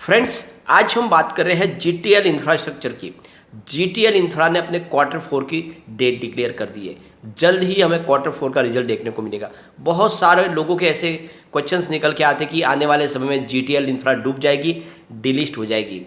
Friends, आज हम बात कर रहे हैं जीटीएल इंफ्रास्ट्रक्चर की। जीटीएल इंफ्रा ने अपने क्वार्टर फोर की डेट डिक्लेयर कर दी है। जल्द ही हमें क्वार्टर फोर का रिजल्ट देखने को मिलेगा। बहुत सारे लोगों के ऐसे क्वेश्चंस निकल के आते कि आने वाले समय में जीटीएल इंफ्रा डूब जाएगी, डिलिस्ट हो जाएगी।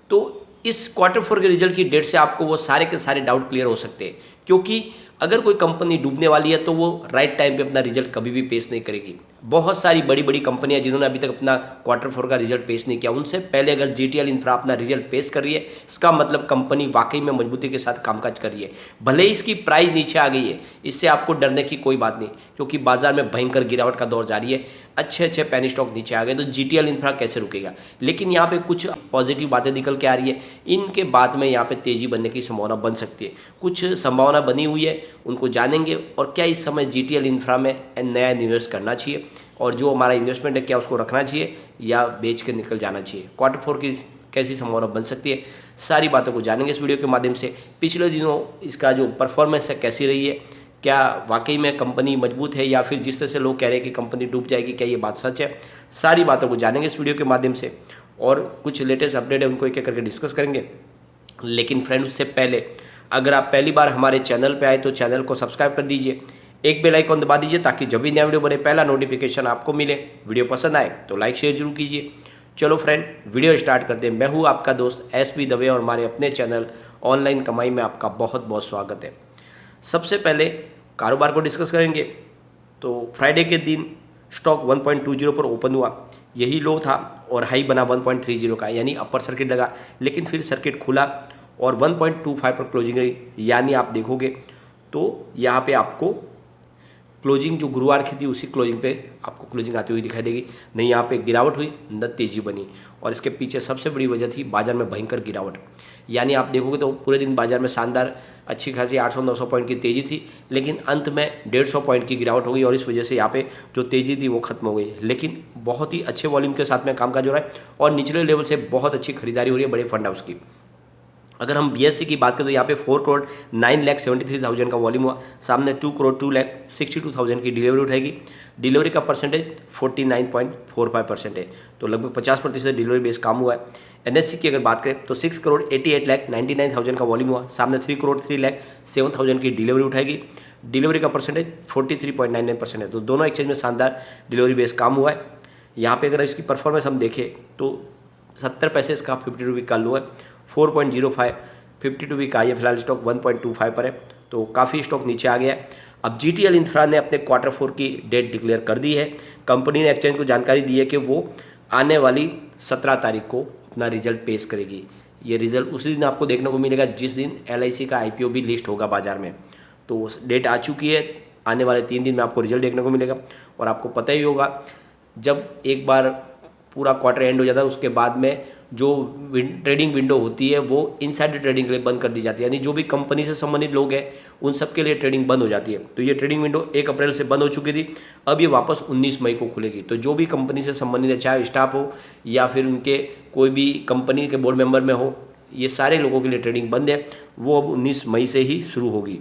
तो इस क्वार्टर फोर के रिजल्ट की डेट से आपको वो सारे के सारे डाउट क्लियर हो सकते हैं, क्योंकि अगर कोई कंपनी डूबने वाली है तो वो राइट टाइम पे अपना रिजल्ट कभी भी पेश नहीं करेगी। बहुत सारी बड़ी बड़ी कंपनियां जिन्होंने अभी तक अपना क्वार्टर फोर का रिजल्ट पेश नहीं किया, उनसे पहले अगर जीटीएल इंफ्रा अपना रिजल्ट पेश कर रही है, इसका मतलब कंपनी वाकई में मजबूती के साथ कामकाज कर रही है। भले ही इसकी प्राइस नीचे आ गई है, इससे आपको डरने की कोई बात नहीं, क्योंकि बाजार में भयंकर गिरावट का दौर जारी है। अच्छे अच्छे पेनी स्टॉक नीचे आ गए तो जीटीएल इंफ्रा कैसे रुकेगा। लेकिन यहाँ पे कुछ पॉजिटिव बातें निकल के आ रही है, इनके बाद में यहाँ पे तेजी बनने की संभावना बन सकती है। कुछ संभावना बनी हुई है, उनको जानेंगे। और क्या इस समय जीटीएल इंफ्रा में नया इन्वेस्ट करना चाहिए, और जो हमारा इन्वेस्टमेंट है क्या उसको रखना चाहिए या बेच के निकल जाना चाहिए, क्वार्टर फोर की कैसी संभावना बन सकती है, सारी बातों को जानेंगे इस वीडियो के माध्यम से। पिछले दिनों इसका जो परफॉर्मेंस है कैसी रही है, क्या वाकई में कंपनी मजबूत है, या फिर जिस तरह से लोग कह रहे हैं कि कंपनी डूब जाएगी, क्या ये बात सच है, सारी बातों को जानेंगे इस वीडियो के माध्यम से। और कुछ लेटेस्ट अपडेट है उनको एक एक करके डिस्कस करेंगे। लेकिन फ्रेंड, उससे पहले अगर आप पहली बार हमारे चैनल पे आए तो चैनल को सब्सक्राइब कर दीजिए, एक बेल आइकॉन दबा दीजिए ताकि जब भी नया वीडियो बने पहला नोटिफिकेशन आपको मिले। वीडियो पसंद आए तो लाइक शेयर जरूर कीजिए। चलो फ्रेंड, वीडियो स्टार्ट करते हैं। मैं हूँ आपका दोस्त एसबी दवे और हमारे अपने चैनल ऑनलाइन कमाई में आपका बहुत बहुत स्वागत है। सबसे पहले कारोबार को डिस्कस करेंगे। तो फ्राइडे के दिन स्टॉक 1.20 पर ओपन हुआ, यही लो था, और हाई बना 1.30 का, यानी अपर सर्किट लगा। लेकिन फिर सर्किट खुला और 1.25 पर क्लोजिंग रही, यानी आप देखोगे तो यहाँ पे आपको क्लोजिंग जो गुरुवार की थी उसी क्लोजिंग पे आपको क्लोजिंग आती हुई दिखाई देगी। नहीं यहाँ पे गिरावट हुई, न तेजी बनी। और इसके पीछे सबसे बड़ी वजह थी बाजार में भयंकर गिरावट। यानी आप देखोगे तो पूरे दिन बाजार में शानदार अच्छी खासी 800-900 पॉइंट की तेजी थी, लेकिन अंत में 150 पॉइंट की गिरावट हो गई, और इस वजह से यहाँ पे जो तेजी थी वो खत्म हो गई। लेकिन बहुत ही अच्छे वॉल्यूम के साथ में कामकाज हो रहा है, और निचले लेवल से बहुत अच्छी खरीदारी हो रही है बड़े फंड हाउस की। अगर हम बीएससी की बात करें तो यहाँ पे 4,09,73,000 का वॉल्यूम हुआ, सामने 2,02,62,000 की डिलीवरी उठाएगी। डिलीवरी का परसेंटेज 49.45% है, तो लगभग 50% डिलीवरी बेस काम हुआ है। एनएससी की अगर बात करें तो 6,88,99,000 का वॉल्यूम हुआ, सामने 3,03,07,000 की डिलीवरी उठाएगी। डिलीवरी का परसेंटेज 43.99% है, तो दोनों एक्सचेंज में शानदार डिलीवरी बेस काम हुआ है। यहाँ पे अगर इसकी परफॉर्मेंस हम देखें तो 70 पैसे इसका 52 वीक का लो है, 4.05 52 वीक का है फिलहाल स्टॉक 1.25 पर है, तो काफ़ी स्टॉक नीचे आ गया है। अब जीटीएल इंफ्रा ने अपने क्वार्टर फोर की डेट डिक्लेयर कर दी है। कंपनी ने एक्सचेंज को जानकारी दी है कि वो आने वाली 17 तारीख को अपना रिजल्ट पेश करेगी। ये रिजल्ट उसी दिन आपको देखने को मिलेगा जिस दिन एलआईसी का आईपीओ भी लिस्ट होगा बाजार में। तो वो डेट आ चुकी है, आने वाले 3 दिन में आपको रिजल्ट देखने को मिलेगा। और आपको पता ही होगा, जब एक बार पूरा क्वार्टर एंड हो जाता है उसके बाद में जो ट्रेडिंग विंडो होती है वो इनसाइडर ट्रेडिंग के लिए बंद कर दी जाती है, यानी जो भी कंपनी से संबंधित लोग हैं उन सब के लिए ट्रेडिंग बंद हो जाती है। तो ये ट्रेडिंग विंडो 1 अप्रैल से बंद हो चुकी थी, अब ये वापस 19 मई को खुलेगी। तो जो भी कंपनी से संबंधित है, चाहे स्टाफ हो या फिर उनके कोई भी कंपनी के बोर्ड मेंबर में हो, ये सारे लोगों के लिए ट्रेडिंग बंद है, वो अब 19 मई से ही शुरू होगी।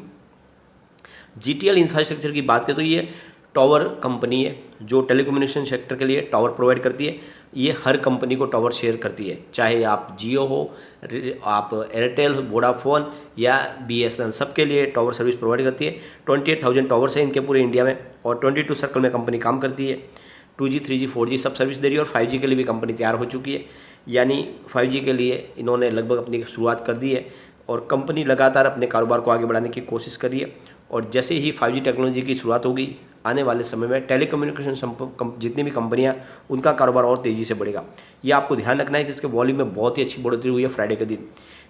जीटीएल इंफ्रास्ट्रक्चर की बात करें तो ये टावर कंपनी है जो टेलीकम्युनिकेशन सेक्टर के लिए टावर प्रोवाइड करती है। ये हर कंपनी को टावर शेयर करती है, चाहे आप जियो हो, आप एयरटेल, वोडाफोन या बीएसएनएल, सबके लिए टावर सर्विस प्रोवाइड करती है। 28,000 टावर्स हैं इनके पूरे इंडिया में, और 22 सर्कल में कंपनी काम करती है। 2G, 3G, 4G सब सर्विस दे रही है, और 5G के लिए भी कंपनी तैयार हो चुकी है। यानी 5G के लिए इन्होंने लगभग अपनी शुरुआत कर दी है, और कंपनी लगातार अपने कारोबार को आगे बढ़ाने की कोशिश कर रही है। और जैसे ही 5G टेक्नोलॉजी की शुरुआत होगी, आने वाले समय में टेलीकम्युनिकेशन जितनी भी कंपनियां, उनका कारोबार और तेज़ी से बढ़ेगा। ये आपको ध्यान रखना है कि इसके वॉल्यूम में बहुत ही अच्छी बढ़ोतरी हुई है फ्राइडे के दिन।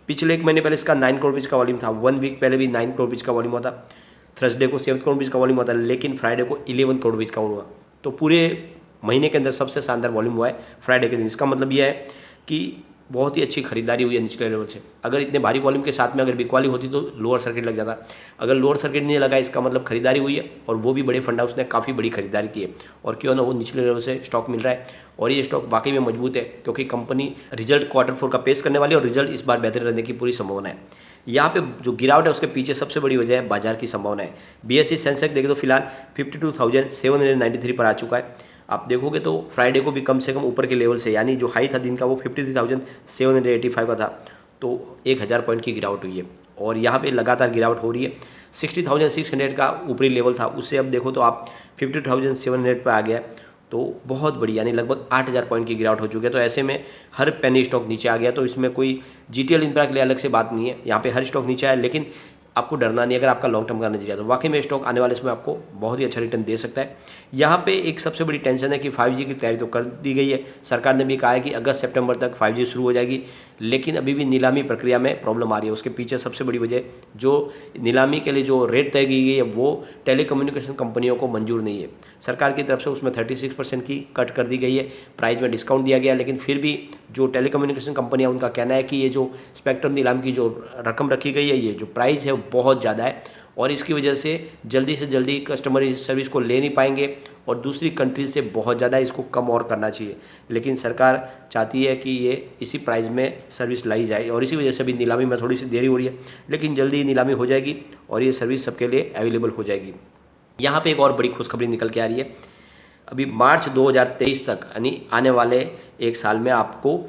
पिछले 1 महीने पहले इसका 9 करोड़ रुपये का वॉल्यूम था, 1 वीक पहले भी 9 करोड़ रुपये का वॉल्यूम हुआ था, थर्सडे को 7 करोड़ रुपये का वॉल्यूम हुआ था, लेकिन फ्राइडे को 11 करोड़ रुपये का हुआ। तो पूरे महीने के अंदर सबसे शानदार वॉल्यूम हुआ है फ्राइडे के दिन। इसका मतलब यह है कि बहुत ही अच्छी खरीदारी हुई है निचले लेवल से। अगर इतने भारी वॉल्यूम के साथ में अगर बिकवाली होती तो लोअर सर्किट लग जाता, अगर लोअर सर्किट नहीं लगा इसका मतलब खरीदारी हुई है, और वो भी बड़े फंड हाउस ने काफ़ी बड़ी खरीदारी की है, और क्यों ना वो निचले लेवल से स्टॉक मिल रहा है। और ये स्टॉक वाकई में मजबूत है, क्योंकि कंपनी रिजल्ट क्वार्टर फोर का पेश करने वाली है, और रिजल्ट इस बार बेहतर रहने की पूरी संभावना है। यहाँ पे जो गिरावट है उसके पीछे सबसे बड़ी वजह है बाजार की संभावना है। बीएसई सेंसेक्स देखें तो फिलहाल 52,793 पर आ चुका है। आप देखोगे तो फ्राइडे को भी कम से कम ऊपर के लेवल से, यानी जो हाई था दिन का वो 53,785 का था, तो 1000 पॉइंट की गिरावट हुई है और यहाँ पे लगातार गिरावट हो रही है। 60,600 का ऊपरी लेवल था, उससे अब देखो तो आप 50,700 पे आ गया, तो बहुत बड़ी यानी लगभग 8,000 पॉइंट की गिरावट हो चुकी है। तो ऐसे में हर पेनी स्टॉक नीचे आ गया, तो इसमें कोई जीटीएल इंफ्रा के लिए अलग से बात नहीं है, यहाँ पे हर स्टॉक नीचे आया, लेकिन आपको डरना नहीं अगर आपका लॉन्ग टर्म का नजरिया, तो वाकई में स्टॉक आने वाले समय आपको बहुत ही अच्छा रिटर्न दे सकता है। यहाँ पे एक सबसे बड़ी टेंशन है कि 5G की तैयारी तो कर दी गई है, सरकार ने भी कहा है कि अगस्त सितंबर तक 5G शुरू हो जाएगी, लेकिन अभी भी नीलामी प्रक्रिया में प्रॉब्लम आ रही है। उसके पीछे सबसे बड़ी वजह, जो नीलामी के लिए जो रेट तय की गई है वो टेलीकम्युनिकेशन कंपनियों को मंजूर नहीं है। सरकार की तरफ से उसमें 36% की कट कर दी गई है, प्राइस में डिस्काउंट दिया गया, लेकिन फिर भी जो टेलीकम्युनिकेशन कंपनियां उनका कहना है कि ये जो स्पेक्ट्रम नीलाम की जो रकम रखी गई है, ये जो प्राइस है वो बहुत ज़्यादा है और इसकी वजह से जल्दी कस्टमर इस सर्विस को ले नहीं पाएंगे और दूसरी कंट्रीज से बहुत ज़्यादा इसको कम और करना चाहिए। लेकिन सरकार चाहती है कि ये इसी प्राइस में सर्विस लाई जाए और इसी वजह से भी नीलामी में थोड़ी सी देरी हो रही है, लेकिन जल्दी ही नीलामी हो जाएगी और ये सर्विस सबके लिए अवेलेबल हो जाएगी। यहाँ पे एक और बड़ी खुशखबरी निकल के आ रही है, अभी मार्च 2023 तक यानी आने वाले एक साल में आपको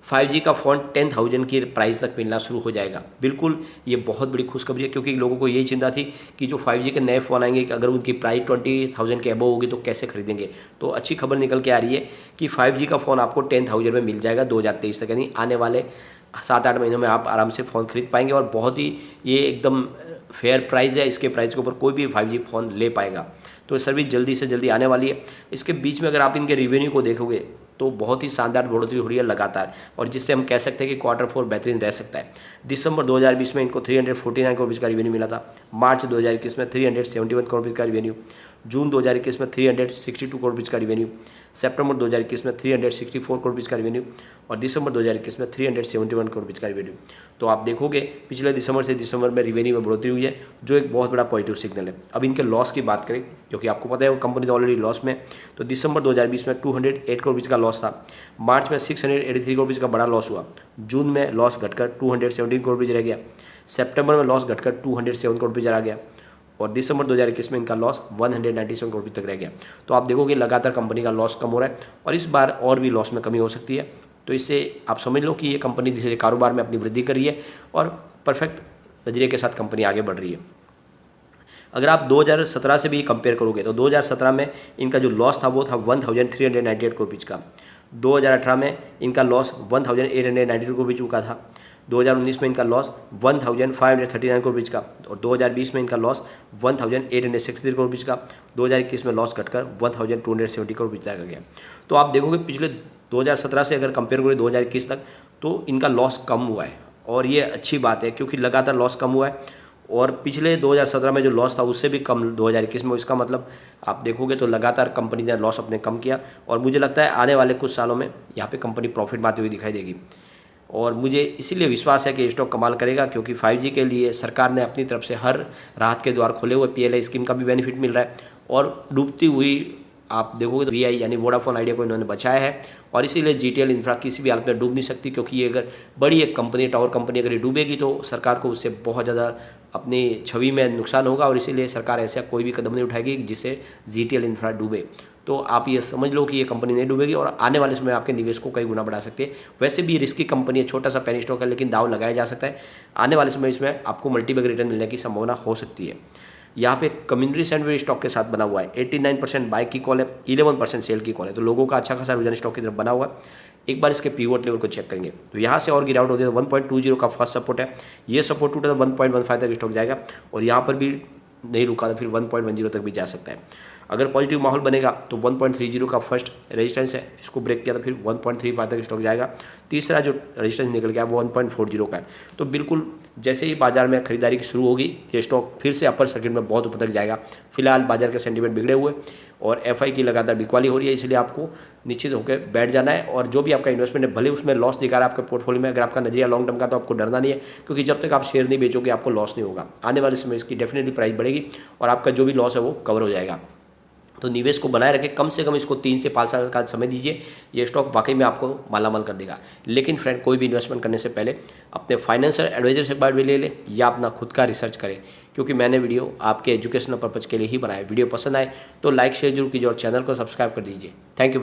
5G का फ़ोन 10,000 की प्राइस तक मिलना शुरू हो जाएगा। बिल्कुल ये बहुत बड़ी खुशखबरी है, क्योंकि लोगों को यही चिंता थी कि जो 5G के नए फ़ोन आएंगे अगर उनकी प्राइस 20,000 के अबव होगी तो कैसे खरीदेंगे। तो अच्छी खबर निकल के आ रही है कि 5G का फ़ोन आपको 10,000 में मिल जाएगा 2023 तक, यानी आने वाले 7-8 महीनों में आप आराम से फ़ोन खरीद पाएंगे और बहुत ही ये एकदम फेयर प्राइस है, इसके प्राइस के ऊपर कोई भी 5G फ़ोन ले पाएगा। तो सर्विस जल्दी से जल्दी आने वाली है। इसके बीच में अगर आप इनके रिवेन्यू को देखोगे तो बहुत ही शानदार बढ़ोतरी हो रही है लगातार, और जिससे हम कह सकते हैं कि Q4 बेहतरीन रह सकता है। दिसंबर 2020 में इनको 349 करोड़ रुपये का रिवेन्यू मिला था, मार्च 2021 में 371 करोड़ रुपये का रिवेन्यू, जून 2021 में 362 करोड़ रुपये का रिवेन्यू, सितंबर 2021 में 364 करोड़ रुपये का रिवेन्यू और दिसंबर 2021 में 371 करोड़ रुपये का रिवेन्यू। तो आप देखोगे पिछले दिसंबर से दिसंबर में रिवेन्यू में बढ़ोतरी हुई है, जो एक बहुत बड़ा पॉजिटिव सिग्नल है। अब इनके लॉस की बात करें, क्योंकि आपको पता है वो कंपनी तो ऑलरेडी लॉस में, तो दिसंबर 2020 में 208 करोड़ रुपये का लॉस था, मार्च में 683 करोड़ रुपये का बड़ा लॉस हुआ, जून में लॉस घटकर 217 करोड़ रुपये रह गया, सितंबर में लॉस घटकर 207 करोड़ रुपये चला गया और दिसंबर 2021 में इनका लॉस 197 करोड़ रुपये तक रह गया। तो आप देखोगे लगातार कंपनी का लॉस कम हो रहा है और इस बार और भी लॉस में कमी हो सकती है। तो इससे आप समझ लो कि ये कंपनी धीरे धीरे कारोबार में अपनी वृद्धि कर रही है और परफेक्ट नजरिए के साथ कंपनी आगे बढ़ रही है। अगर आप 2017 से भी कंपेयर करोगे तो 2017 में इनका जो लॉस था वो था 1,398 करोड़ रुपये का, 2018 में इनका लॉस 1,892 करोड़ रुपये का था, 2019 में इनका लॉस 1,539 करोड़ रुपये का और 2020 में इनका लॉस 1,863 करोड़ रुपये का, 2021 में लॉस घटकर 1,270 करोड़ रुपये तक आ गया। तो आप देखोगे पिछले 2017 से अगर कंपेयर करें 2021 तक तो इनका लॉस कम हुआ है और ये अच्छी बात है, क्योंकि लगातार लॉस कम हुआ है और पिछले 2017 में जो लॉस था उससे भी कम 2021 में। इसका मतलब आप देखोगे तो लगातार कंपनी ने लॉस अपने कम किया और मुझे लगता है आने वाले कुछ सालों में यहाँ पे कंपनी प्रॉफिट में आती हुई दिखाई देगी और मुझे इसीलिए विश्वास है कि स्टॉक कमाल करेगा, क्योंकि 5G के लिए सरकार ने अपनी तरफ से हर राहत के द्वार खोले हुए, PLI स्कीम का भी बेनिफिट मिल रहा है और डूबती हुई आप देखोगे तो VI यानी वोडाफोन आइडिया को इन्होंने बचाया है और इसीलिए GTL इंफ्रा किसी भी हालत में डूब नहीं सकती, क्योंकि ये अगर बड़ी एक कंपनी, टावर कंपनी अगर ये डूबेगी तो सरकार को उससे बहुत ज़्यादा अपनी छवि में नुकसान होगा और इसीलिए सरकार ऐसा कोई भी कदम नहीं उठाएगी जिससे GTL इंफ्रा डूबे। तो आप ये समझ लो कि ये कंपनी नहीं डूबेगी और आने वाले समय आपके निवेश को कई गुना बढ़ा सकती है। वैसे भी रिस्की कंपनी है, छोटा सा पेनी स्टॉक है, लेकिन दाव लगाया जा सकता है। आने वाले समय इसमें आपको मल्टीबैग रिटर्न मिलने की संभावना हो सकती है। यहाँ पे कम्युनिटी सैंडविच स्टॉक के साथ बना हुआ है, 89% बाय की कॉल है, 11% सेल की कॉल है, तो लोगों का अच्छा खासा रुझान स्टॉक की तरफ बना हुआ है। एक बार इसके पीवोट लेवल को चेक करेंगे तो यहाँ से और गिरावट होती है, 1.20 का फर्स्ट सपोर्ट है, ये सपोर्ट टूटा तो 1.15 तक स्टॉक जाएगा और यहाँ पर भी नहीं रुका तो फिर 1.10 तक भी जा सकता है। अगर पॉजिटिव माहौल बनेगा तो 1.30 का फर्स्ट रेजिस्टेंस है, इसको ब्रेक किया तो फिर 1.35 तक स्टॉक जाएगा। तीसरा जो रेजिस्टेंस निकल गया वो 1.40 का है। तो बिल्कुल जैसे ही बाजार में खरीदारी शुरू होगी ये स्टॉक फिर से अपर सर्किट में बहुत ऊपर तक जाएगा। फिलहाल बाजार के सेंटीमेंट बिगड़े हुए और FI की लगातार बिकवाली हो रही है, इसलिए आपको निश्चित होकर बैठ जाना है और जो भी आपका इन्वेस्टमेंट है भले उसमें लॉस दिखा रहा है आपके पोर्टफोलियो में, अगर आपका नजरिया लॉन्ग टर्म का तो आपको डरना नहीं है, क्योंकि जब तक आप शेयर नहीं बेचोगे आपको लॉस नहीं होगा। आने वाले समय इसकी डेफिनेटली प्राइस बढ़ेगी और आपका जो भी लॉस है वो कवर हो जाएगा। तो निवेश को बनाए रखें, कम से कम इसको 3 से 5 साल का समय दीजिए, ये स्टॉक वाकई में आपको मालामाल कर देगा। लेकिन फ्रेंड, कोई भी इन्वेस्टमेंट करने से पहले अपने फाइनेंशियल एडवाइजर से बात भी ले लें या अपना खुद का रिसर्च करें, क्योंकि मैंने वीडियो आपके एजुकेशनल पर्पज़ के लिए ही बनाया। वीडियो पसंद आए तो लाइक शेयर जरूर कीजिए और चैनल को सब्सक्राइब कर दीजिए। Thank you.